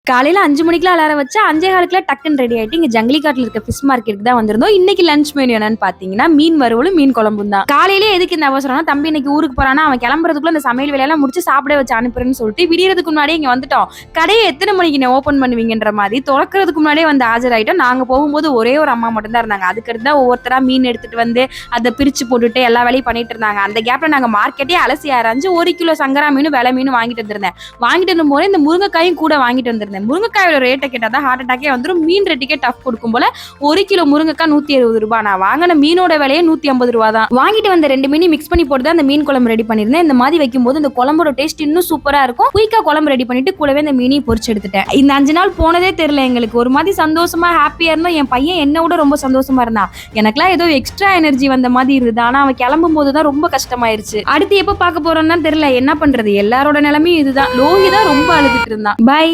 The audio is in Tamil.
காலையில 5 மணிக்கெல்லாம் அலாரம் வச்சா 5:15க்குலாம் டக்குன்னு ரெடி ஆயிட்டு இங்க ஜங்கிலி காட்டுல இருக்க ஃபிஷ் மார்க்கெட்டுக்கு தான் வந்திருந்தோம். இன்னைக்கு லஞ்ச் மெனு என்னன்னு பாத்தீங்கன்னா மீன் வறுவலும் மீன் குழம்பும் தான். காலையிலே எதுக்கு இந்த அவசரம்னா தம்பி இன்னைக்கு ஊருக்கு போறானா அவன் கிளம்புறதுக்குள்ள இந்த சமையல் வேலையெல்லாம் முடிச்சு சாப்பிட வச்சு அனுப்புறேன்னு சொல்லிட்டு விடியறதுக்கு முன்னாடியே இங்க வந்துட்டோம். கடையை எத்தனை மணிக்கு ஓபன் பண்ணுவீங்கன்ற மாதிரி திறக்கிறதுக்கு முன்னாடியே வந்து ஆஜராயிட்டோம். நாங்க போகும்போது ஒரே ஒரு அம்மா மட்டும் தான் இருந்தாங்க. அதுக்கடுத்து தான் ஒவ்வொருத்தரா மீன் எடுத்துட்டு வந்து அதை பிரிச்சு போட்டுட்டு எல்லா வேலையும் பண்ணிட்டு இருந்தாங்க. அந்த கேப்ல நாங்க மார்க்கெட்டே அலசி ஆராய்ஞ்சு 1 கிலோ சங்கரா மீன் வெலை மீன் வாங்கிட்டு வந்திருந்தேன். வாங்கிட்டு வரும் போது இந்த முருங்கைக்காயும் கூட வாங்கிட்டு வந்திருந்தேன். முருங்கைக்காயோட ரேட்டை கேட்டாதான் ஹார்ட் அட்டாக்கே வந்துடும். மீன் ரேட்டுக்கே டஃப் கொடுக்கும் போல 1 கிலோ முருங்கைக்காய் 170 ரூபாய். நான் வாங்கின மீனோட விலையே 150 ரூபா தான். வாங்கிட்டு வந்த 2 மீனையும் மிக்ஸ் பண்ணி போட்டு தான் அந்த மீன் குழம்பு ரெடி பண்ணிருந்தேன். இந்த மாதிரி வைக்கும்போது இந்த குழம்போட டேஸ்ட் இன்னும் சூப்பரா இருக்கும். குயிக்கா குழம்பு ரெடி பண்ணிட்டு கூடவே இந்த மீனையும் பொரிச்சு எடுத்துட்டேன். இந்த 5 நாள் போனதே தெரியல எங்களுக்கு. ஒரு மாதிரி சந்தோஷமா ஹாப்பியா இருந்தோம். என் பையன் என்ன விட ரொம்ப சந்தோஷமா இருந்தான். எனக்குலாம் ஏதோ எக்ஸ்ட்ரா எனர்ஜி வந்த மாதிரி இருந்தது. ஆனா அவன் கிளம்பும் போதுதான் ரொம்ப கஷ்டமாயிருச்சு. அடுத்து எப்ப பார்க்க போறோம்னு தெரியல. என்ன பண்றது, எல்லாரோட நிலைமையும் இதுதான். லோகி தான் ரொம்ப அழுதுட்டு இருந்தான். பை.